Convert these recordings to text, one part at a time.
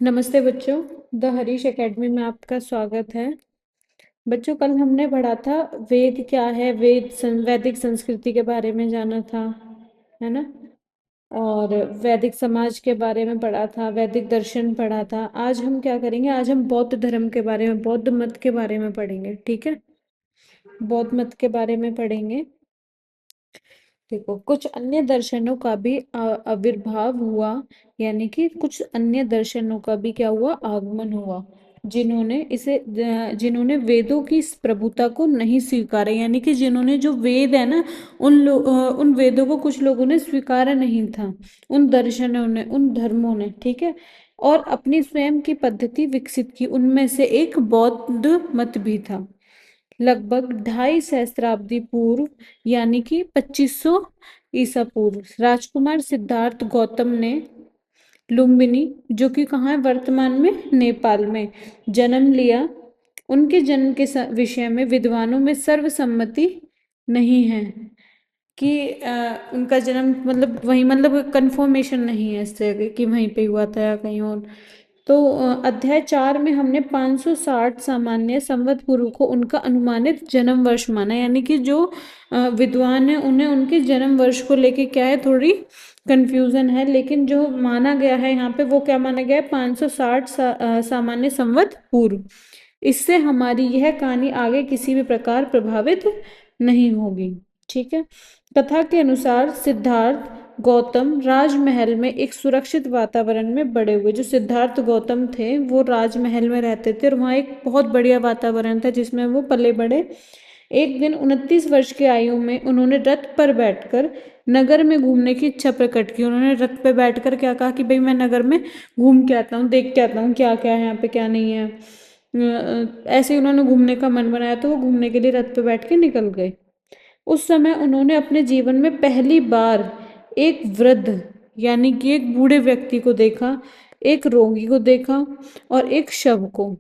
नमस्ते बच्चों। The Harish academy में आपका स्वागत है। बच्चों, कल हमने पढ़ा था वेद क्या है, वैदिक संस्कृति के बारे में जाना था, है ना। और वैदिक समाज के बारे में पढ़ा था, वैदिक दर्शन पढ़ा था। आज हम क्या करेंगे, आज हम बौद्ध धर्म के बारे में, बौद्ध मत के बारे में पढ़ेंगे। ठीक है, बौद्ध मत के बारे में पढ़ेंगे। देखो, कुछ अन्य दर्शनों का भी आविर्भाव हुआ, यानी कि कुछ अन्य दर्शनों का भी क्या हुआ, आगमन हुआ, जिन्होंने वेदों की इस प्रभुता को नहीं स्वीकारा, यानी कि जिन्होंने जो वेद है ना, उन वेदों को कुछ लोगों ने स्वीकारा नहीं था, उन दर्शनों ने, उन धर्मों ने। ठीक है, और अपनी स्वयं की पद्धति विकसित की। उनमें से एक बौद्ध मत भी था। लगभग 2.5 सहस्त्राब्दी पूर्व, यानी कि 2500 ईसा पूर्व, राजकुमार सिद्धार्थ गौतम ने लुम्बिनी, जो कि कहाँ है, वर्तमान में नेपाल में, जन्म लिया। उनके जन्म के विषय में विद्वानों में सर्वसम्मति नहीं है कि उनका जन्म मतलब वहीं, मतलब कंफर्मेशन नहीं है इससे कि वहीं पे हुआ था या कहीं और। तो अध्याय 4 में हमने 560 सामान्य संवत पूर्व को उनका अनुमानित जन्म वर्ष माना, यानी कि जो विद्वान है उन्हें उनके जन्म वर्ष को लेके क्या है, थोड़ी कंफ्यूजन है, लेकिन जो माना गया है यहाँ पे वो क्या माना गया है, 560 सामान्य संवत पूर्व। इससे हमारी यह कहानी आगे किसी भी प्रकार प्रभावित नहीं होगी। ठीक है, कथा के अनुसार सिद्धार्थ गौतम राजमहल में एक सुरक्षित वातावरण में बड़े हुए। जो सिद्धार्थ गौतम थे वो राजमहल में रहते थे और वहाँ एक बहुत बढ़िया वातावरण था जिसमें वो पले बड़े। एक दिन 29 वर्ष की आयु में उन्होंने रथ पर बैठकर नगर में घूमने की इच्छा प्रकट की। उन्होंने रथ पर बैठकर क्या कहा कि भाई मैं नगर में घूम के आता हूँ, देख के आता हूँ क्या क्या है यहाँ पे, क्या नहीं है। ऐसे ही उन्होंने घूमने का मन बनाया तो वो घूमने के लिए रथ पे बैठ के निकल गए। उस समय उन्होंने अपने जीवन में पहली बार एक वृद्ध, यानी कि एक बूढ़े व्यक्ति को देखा, एक रोगी को देखा और एक शव को।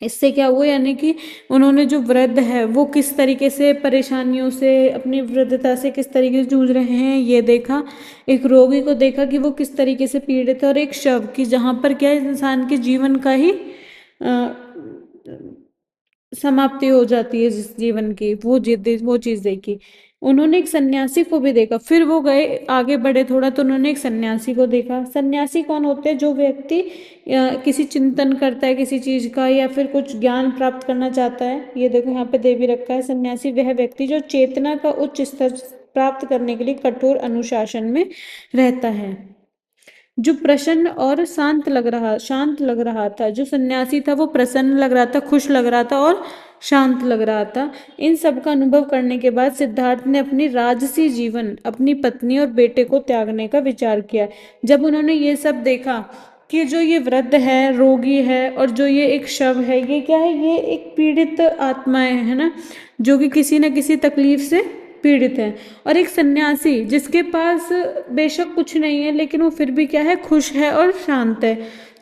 इससे क्या हुआ, यानी कि उन्होंने जो वृद्ध है वो किस तरीके से परेशानियों से, अपनी वृद्धता से किस तरीके से जूझ रहे हैं ये देखा। एक रोगी को देखा कि वो किस तरीके से पीड़ित है, और एक शव की, जहाँ पर क्या है, इंसान के जीवन का ही समाप्ति हो जाती है जिस जीवन की, वो चीज देखी। उन्होंने एक सन्यासी को भी देखा। फिर वो गए, आगे बढ़े थोड़ा, तो उन्होंने एक सन्यासी को देखा। सन्यासी कौन होते हैं, जो व्यक्ति किसी चिंतन करता है किसी चीज का, या फिर कुछ ज्ञान प्राप्त करना चाहता है। ये देखो यहाँ पे दे भी रखा है, सन्यासी वह व्यक्ति जो चेतना का उच्च स्तर प्राप्त करने के लिए कठोर अनुशासन में रहता है। जो प्रसन्न और शांत लग रहा था, जो सन्यासी था वो प्रसन्न लग रहा था, खुश लग रहा था और शांत लग रहा था। इन सब का अनुभव करने के बाद सिद्धार्थ ने अपनी राजसी जीवन, अपनी पत्नी और बेटे को त्यागने का विचार किया। जब उन्होंने ये सब देखा कि जो ये वृद्ध है, रोगी है, और जो ये एक शव है, ये क्या है, ये एक पीड़ित आत्माएं है ना, जो कि किसी न किसी तकलीफ से पीड़ित है। और एक सन्यासी जिसके पास बेशक कुछ नहीं है, लेकिन वो फिर भी क्या है, खुश है और शांत है।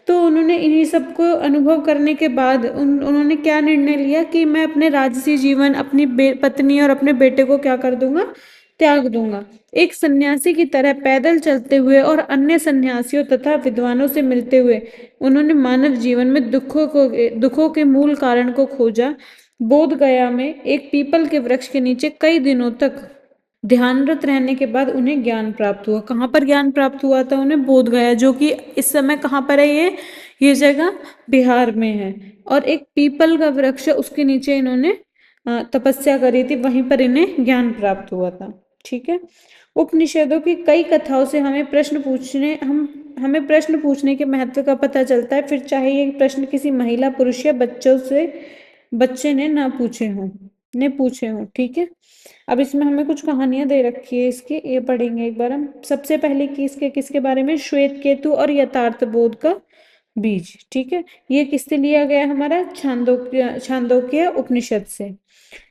तो उन्होंने इन्हीं सब को अनुभव करने के बाद उन्होंने क्या निर्णय लिया कि मैं अपने राजसी जीवन, अपनी पत्नी और अपने बेटे को क्या कर दूंगा, त्याग दूंगा। एक सन्यासी की तरह पैदल चलते हुए और अन्य सन्यासियों तथा विद्वानों से मिलते हुए उन्होंने मानव जीवन में दुखों के मूल कारण को खोजा। बोध गया में एक पीपल के वृक्ष के नीचे कई दिनों तक ध्यानरत रहने के बाद उन्हें ज्ञान प्राप्त हुआ। कहाँ पर ज्ञान प्राप्त हुआ था उन्हें, बोध गया, जो कि इस समय कहाँ पर है, ये जगह बिहार में है। और एक पीपल का वृक्ष, उसके नीचे इन्होंने तपस्या करी थी, वहीं पर इन्हें ज्ञान प्राप्त हुआ था। ठीक है, उपनिषदों की कई कथाओं से हमें प्रश्न पूछने के महत्व का पता चलता है, फिर चाहे ये प्रश्न किसी महिला, पुरुष या बच्चे ने पूछे हों। ठीक है, अब इसमें हमें कुछ कहानियां दे रखी है इसकी, ये पढ़ेंगे एक बार हम। सबसे पहले की इसके किसके बारे में, श्वेत केतु और यथार्थ बोध का बीज। ठीक है, ये किससे लिया गया, हमारा छांदोग्य उपनिषद से।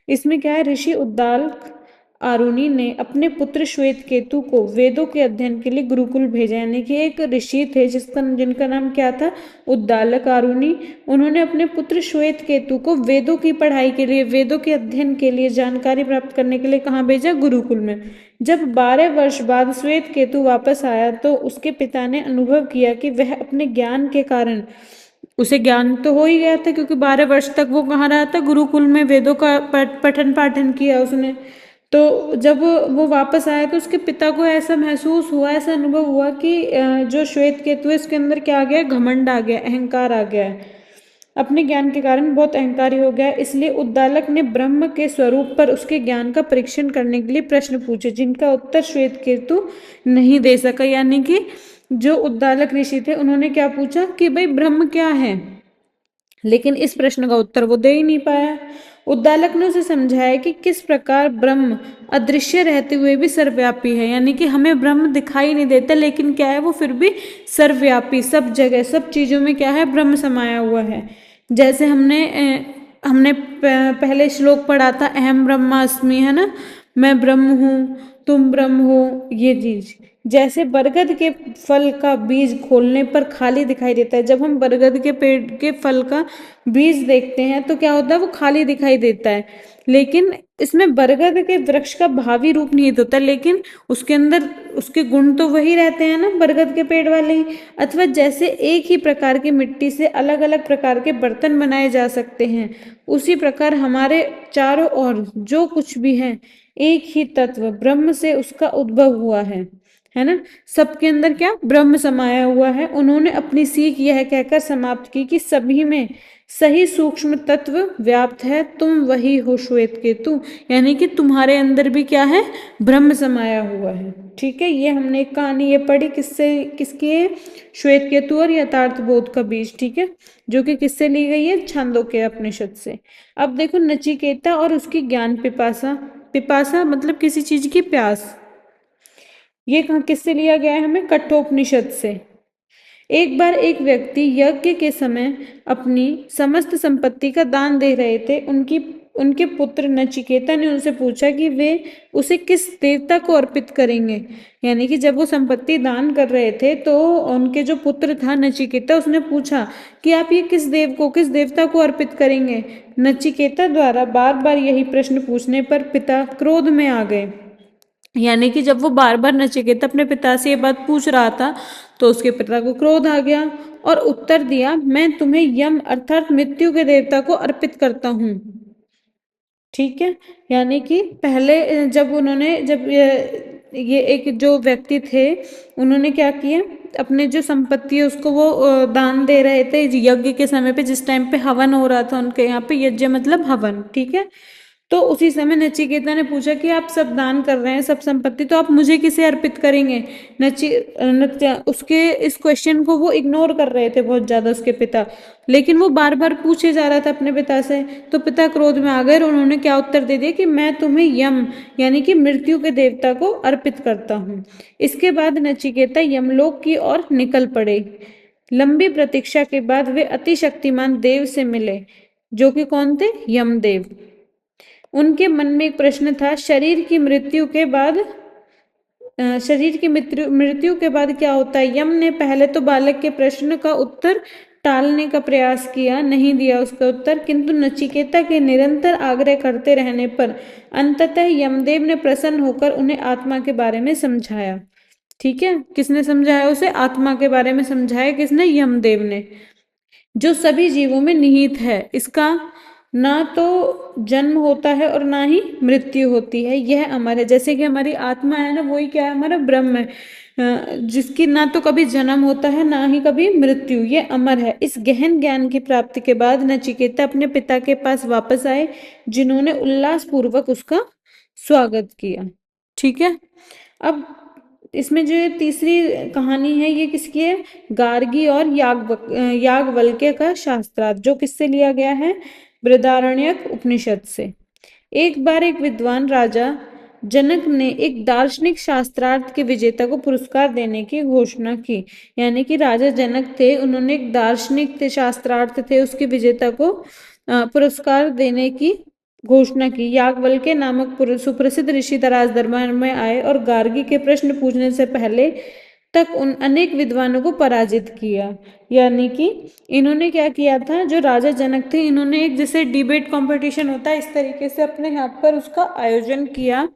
इसमें क्या है, ऋषि उद्दालक आरुणि ने अपने पुत्र श्वेत केतु को वेदों के अध्ययन के लिए गुरुकुल भेजा, यानी कि एक ऋषि थे जिनका नाम क्या था, उद्दालक आरुणि। उन्होंने अपने पुत्र श्वेत केतु को वेदों की पढ़ाई के लिए, वेदों के अध्ययन के लिए, जानकारी प्राप्त करने के लिए कहाँ भेजा, गुरुकुल में। जब 12 वर्ष बाद श्वेत केतु वापस आया तो उसके पिता ने अनुभव किया कि वह अपने ज्ञान के कारण, उसे ज्ञान तो हो ही गया था क्योंकि 12 वर्ष तक वो कहाँ रहा था, गुरुकुल में वेदों का पठन पाठन किया उसने। तो जब वो वापस आया तो उसके पिता को ऐसा महसूस हुआ, ऐसा अनुभव हुआ कि जो श्वेत केतु है इसके अंदर क्या आ गया, घमंड आ गया, अहंकार आ गया है, अपने ज्ञान के कारण बहुत अहंकारी हो गया। इसलिए उद्दालक ने ब्रह्म के स्वरूप पर उसके ज्ञान का परीक्षण करने के लिए प्रश्न पूछे, जिनका उत्तर श्वेत केतु नहीं दे सका। यानी कि जो उद्दालक ऋषि थे उन्होंने क्या पूछा कि भाई ब्रह्म क्या है, लेकिन इस प्रश्न का उत्तर वो दे ही नहीं पाया। उद्दालक ने उसे समझाया कि किस प्रकार ब्रह्म अदृश्य रहते हुए भी सर्वव्यापी है, यानी कि हमें ब्रह्म दिखाई नहीं देता लेकिन क्या है, वो फिर भी सर्वव्यापी, सब जगह सब चीजों में क्या है, ब्रह्म समाया हुआ है। जैसे हमने पहले श्लोक पढ़ा था, अहम ब्रह्मास्मि, है ना, मैं ब्रह्म हूँ, तुम ब्रह्म हो, ये चीज। जैसे बरगद के फल का बीज खोलने पर खाली दिखाई देता है, जब हम बरगद के पेड़ के फल का बीज देखते हैं तो क्या होता है, वो खाली दिखाई देता है, लेकिन इसमें बरगद के वृक्ष का भावी रूप निहित होता है, लेकिन उसके अंदर उसके गुण तो वही रहते हैं ना, बरगद के पेड़ वाले ही। अथवा जैसे एक ही प्रकार की मिट्टी से अलग अलग प्रकार के बर्तन बनाए जा सकते हैं, उसी प्रकार हमारे चारों ओर जो कुछ भी है एक ही तत्व ब्रह्म से उसका उद्भव हुआ है ना, सबके अंदर क्या, ब्रह्म समाया हुआ है। उन्होंने अपनी सीख यह कहकर समाप्त की कि सभी में सही सूक्ष्म तत्व व्याप्त है, तुम वही हो श्वेत केतु, यानी कि तुम्हारे अंदर भी क्या है, ब्रह्म समाया हुआ है। ठीक है, ये हमने एक कहानी ये पढ़ी, किससे, किसकी है, श्वेत केतु और यथार्थ बोध का बीज। ठीक है, जो कि किससे ली गई है, छांदोग्य उपनिषद से। अब देखो नचिकेता और उसकी ज्ञान पिपासा, पिपासा मतलब किसी चीज की प्यास, ये कहाँ किससे लिया गया है, हमें कठोपनिषद से। एक बार एक व्यक्ति यज्ञ के समय अपनी समस्त संपत्ति का दान दे रहे थे। उनकी उनके पुत्र नचिकेता ने उनसे पूछा कि वे उसे किस देवता को अर्पित करेंगे। यानी कि जब वो संपत्ति दान कर रहे थे तो उनके जो पुत्र था नचिकेता, उसने पूछा कि आप ये किस देव को, किस देवता को अर्पित करेंगे। नचिकेता द्वारा बार बार यही प्रश्न पूछने पर पिता क्रोध में आ गए। यानी कि जब वो बार बार नचिकेता अपने पिता से ये बात पूछ रहा था तो उसके पिता को क्रोध आ गया और उत्तर दिया, मैं तुम्हें यम अर्थात मृत्यु के देवता को अर्पित करता हूँ। ठीक है, यानी कि पहले जब उन्होंने, जब ये एक जो व्यक्ति थे उन्होंने क्या किया, अपने जो संपत्ति है उसको वो दान दे रहे थे यज्ञ के समय पे, जिस टाइम पे हवन हो रहा था उनके यहाँ पे, यज्ञ मतलब हवन। ठीक है, तो उसी समय नचिकेता ने पूछा कि आप सब दान कर रहे हैं, सब संपत्ति, तो आप मुझे किसे अर्पित करेंगे। उसके इस क्वेश्चन को वो इग्नोर कर रहे थे बहुत ज्यादा उसके पिता, लेकिन वो बार बार पूछे जा रहा था अपने पिता से। तो पिता क्रोध में आ गए और उन्होंने क्या उत्तर दे दिया कि मैं तुम्हें यम यानी कि मृत्यु के देवता को अर्पित करता हूँ। इसके बाद नचिकेता यमलोक की ओर निकल पड़े। लंबी प्रतीक्षा के बाद वे अति शक्तिमान देव से मिले, जो कि कौन थे, यमदेव। उनके मन में एक प्रश्न था, शरीर की मृत्यु के बाद मृत्यु के बाद क्या होता है। यम ने पहले तो बालक के प्रश्न का उत्तर टालने का प्रयास किया, नहीं दिया उसका उत्तर, किंतु नचिकेता के निरंतर आग्रह करते रहने पर अंततः यमदेव ने प्रसन्न होकर उन्हें आत्मा के बारे में समझाया। ठीक है, किसने समझाया उसे, आत्मा के बारे में समझाया, किसने, यमदेव ने, जो सभी जीवों में निहित है। इसका ना तो जन्म होता है और ना ही मृत्यु होती है, यह अमर है। जैसे कि हमारी आत्मा है ना, वही क्या है, हमारा ब्रह्म है, जिसकी ना तो कभी जन्म होता है ना ही कभी मृत्यु, ये अमर है। इस गहन ज्ञान की प्राप्ति के बाद नचिकेता अपने पिता के पास वापस आए, जिन्होंने उल्लास पूर्वक उसका स्वागत किया। ठीक है, अब इसमें जो तीसरी कहानी है ये किसकी है, गार्गी और याज्ञवल्क्य का शास्त्रार्थ, जो किससे लिया गया है, बृहदारण्यक उपनिषद से। एक बार एक विद्वान राजा जनक ने एक दार्शनिक शास्त्रार्थ के विजेता को पुरस्कार देने की घोषणा की। यानी कि राजा जनक थे, उन्होंने एक दार्शनिक थे, शास्त्रार्थ थे, उसके विजेता को पुरस्कार देने की घोषणा की। याज्ञवल्क्य नामक सुप्रसिद्ध ऋषि दराज दरबार में आए और गार्गी के प्रश्न पूछने से पहले तक उन अनेक विद्वानों को पराजित किया। यानी कि इन्होंने क्या किया था, जो राजा जनक थे, इन्होंने एक जैसे डिबेट कंपटीशन होता है इस तरीके से अपने यहाँ पर उसका आयोजन किया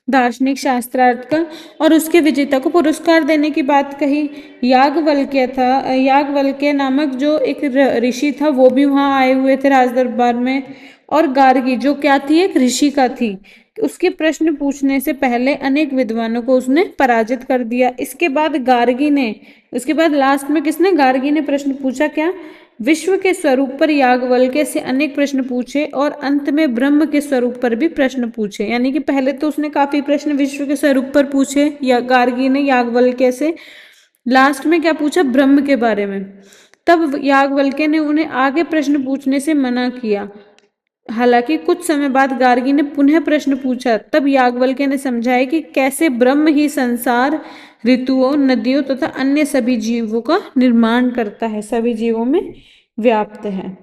दार्शनिक शास्त्रार्थ का, और उसके विजेता को पुरस्कार देने की बात कही। याज्ञवल्क्य नामक जो एक ऋषि था वो भी वहां आए हुए थे राज दरबार में। और गार्गी जो क्या थी, एक ऋषिका थी। उसके प्रश्न पूछने से पहले अनेक विद्वानों को उसने पराजित कर दिया। इसके बाद गार्गी ने, उसके बाद लास्ट में किसने, गार्गी ने प्रश्न पूछा क्या, विश्व के स्वरूप पर याज्ञवल्क्य से अनेक प्रश्न पूछे और अंत में ब्रह्म के स्वरूप पर भी प्रश्न पूछे। यानी कि पहले तो उसने काफी प्रश्न विश्व के स्वरूप पर पूछे या गार्गी ने याज्ञवल्क्य से, लास्ट में क्या पूछा, ब्रह्म के बारे में। तब याज्ञवल्क्य ने उन्हें आगे प्रश्न पूछने से मना किया। हालांकि कुछ समय बाद गार्गी ने पुनः प्रश्न पूछा। तब याज्ञवल्क्य ने समझाया कि कैसे ब्रह्म ही संसार, ऋतुओं, नदियों तथा अन्य सभी जीवों का निर्माण करता है, सभी जीवों में व्याप्त है।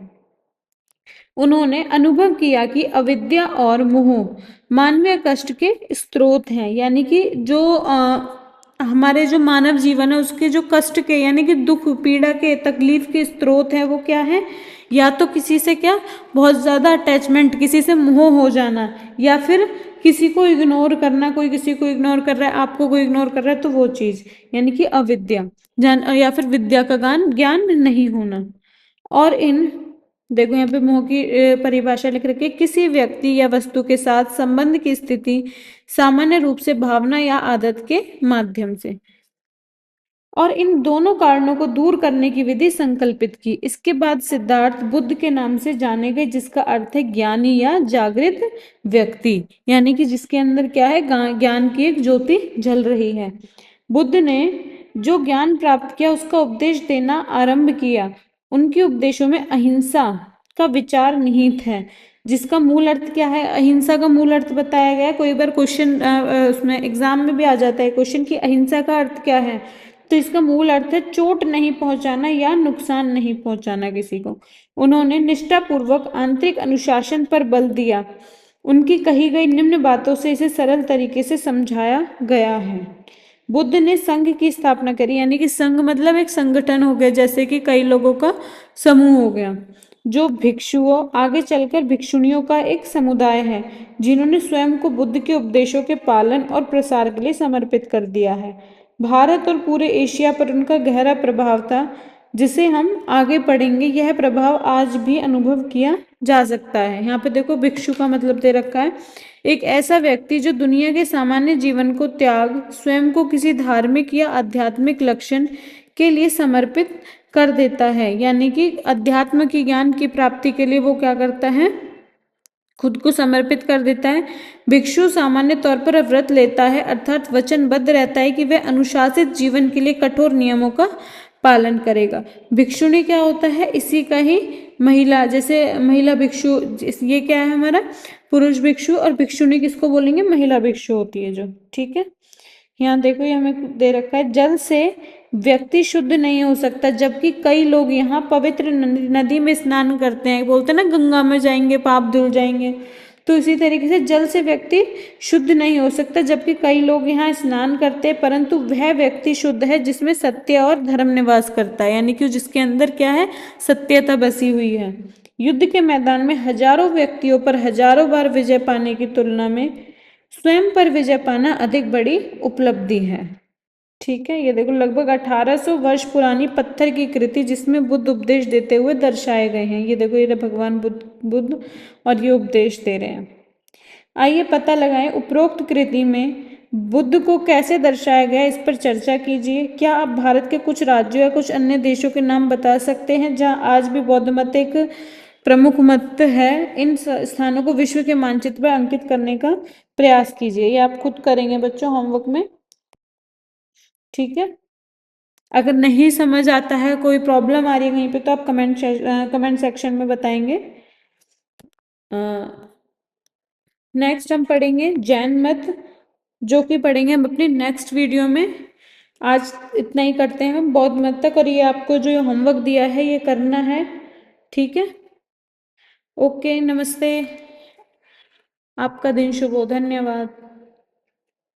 उन्होंने अनुभव किया कि अविद्या और मोह मानवीय कष्ट के स्रोत हैं। यानी कि जो हमारे जो मानव जीवन है उसके जो कष्ट के, यानी कि दुख पीड़ा के, तकलीफ के स्रोत है वो क्या है, या तो किसी से क्या, बहुत ज्यादा अटैचमेंट, किसी से मोह हो जाना, या फिर किसी को इग्नोर करना, कोई किसी को इग्नोर कर रहा है, आपको कोई इग्नोर कर रहा है, तो वो चीज यानी कि अविद्या, या फिर विद्या का ज्ञान नहीं होना। और इन, देखो यहाँ पे मोह की परिभाषा लिख रखी है, किसी व्यक्ति या वस्तु के साथ संबंध की स्थिति सामान्य रूप से भावना या आदत के माध्यम से, और इन दोनों कारणों को दूर करने की विधि संकल्पित की। इसके बाद सिद्धार्थ बुद्ध के नाम से जाने गए, जिसका अर्थ है ज्ञानी या जागृत व्यक्ति, यानी कि जिसके अंदर क्या है, ज्ञान की एक ज्योति जल रही है। बुद्ध ने जो ज्ञान प्राप्त किया उसका उपदेश देना आरंभ किया। उनके उपदेशों में अहिंसा का विचार निहित है, जिसका मूल अर्थ क्या है, अहिंसा का मूल अर्थ बताया गया है। कोई बार क्वेश्चन उसमें एग्जाम में भी आ जाता है क्वेश्चन कि अहिंसा का अर्थ क्या है, तो इसका मूल अर्थ है चोट नहीं पहुंचाना या नुकसान नहीं पहुंचाना किसी को। उन्होंने निष्ठापूर्वक आंतरिक अनुशासन पर बल दिया। उनकी कही गई निम्न बातों से इसे सरल तरीके से समझाया गया है। बुद्ध ने संघ की स्थापना करी, यानी कि संघ मतलब एक संगठन हो गया, जैसे कि कई लोगों का समूह हो गया, जो भिक्षुओं, आगे चलकर भिक्षुणियों का एक समुदाय है, जिन्होंने स्वयं को बुद्ध के उपदेशों के पालन और प्रसार के लिए समर्पित कर दिया है। भारत और पूरे एशिया पर उनका गहरा प्रभाव था, जिसे हम आगे पढ़ेंगे। यह प्रभाव आज भी अनुभव किया जा सकता है। यहाँ पे देखो भिक्षु का मतलब दे रखा है, एक ऐसा व्यक्ति जो दुनिया के सामान्य जीवन को त्याग, स्वयं को किसी धार्मिक या आध्यात्मिक लक्ष्य के लिए समर्पित कर देता है। यानी कि अध्यात्म की ज्ञान की प्राप्ति के लिए वो क्या करता है, खुद को समर्पित कर देता है। भिक्षु सामान्य तौर पर व्रत लेता है, अर्थात वचनबद्ध रहता है कि वह अनुशासित जीवन के लिए कठोर नियमों का पालन करेगा। भिक्षुणी क्या होता है, इसी का ही महिला, जैसे महिला भिक्षु, ये क्या है हमारा पुरुष भिक्षु, और भिक्षुणी किसको बोलेंगे, महिला भिक्षु होती है जो, ठीक है। यहाँ देखो ये हमें दे रखा है, जल से व्यक्ति शुद्ध नहीं हो सकता, जबकि कई लोग यहाँ पवित्र नदी में स्नान करते हैं, बोलते हैं ना गंगा में जाएंगे पाप धुल जाएंगे, तो इसी तरीके से जल से व्यक्ति शुद्ध नहीं हो सकता, जबकि कई लोग यहाँ स्नान करते हैं, परंतु वह व्यक्ति शुद्ध है जिसमें सत्य और धर्म निवास करता है, यानी कि जिसके अंदर क्या है, सत्यता बसी हुई है। युद्ध के मैदान में हजारों व्यक्तियों पर हजारों बार विजय पाने की तुलना में स्वयं पर विजय पाना अधिक बड़ी उपलब्धि है। ठीक है, ये देखो लगभग 1800 वर्ष पुरानी पत्थर की कृति जिसमें बुद्ध उपदेश देते हुए दर्शाए गए हैं। ये देखो ये भगवान बुद्ध और ये उपदेश दे रहे हैं। आइए पता लगाएं उपरोक्त कृति में बुद्ध को कैसे दर्शाया गया, इस पर चर्चा कीजिए। क्या आप भारत के कुछ राज्यों या कुछ अन्य देशों के नाम बता सकते हैं जहां आज भी बौद्ध मत एक प्रमुख मत है? इन स्थानों को विश्व के मानचित्र पर अंकित करने का प्रयास कीजिए। ये आप खुद करेंगे बच्चों होमवर्क में, ठीक है। अगर नहीं समझ आता है, कोई प्रॉब्लम आ रही है कहीं पे, तो आप कमेंट सेक्शन में बताएंगे। नेक्स्ट हम पढ़ेंगे जैन मत, जो कि पढ़ेंगे हम अपनी नेक्स्ट वीडियो में। आज इतना ही करते हैं हम बौद्ध मत तक, और ये आपको जो होमवर्क दिया है ये करना है, ठीक है। ओके, नमस्ते, आपका दिन शुभ हो, धन्यवाद।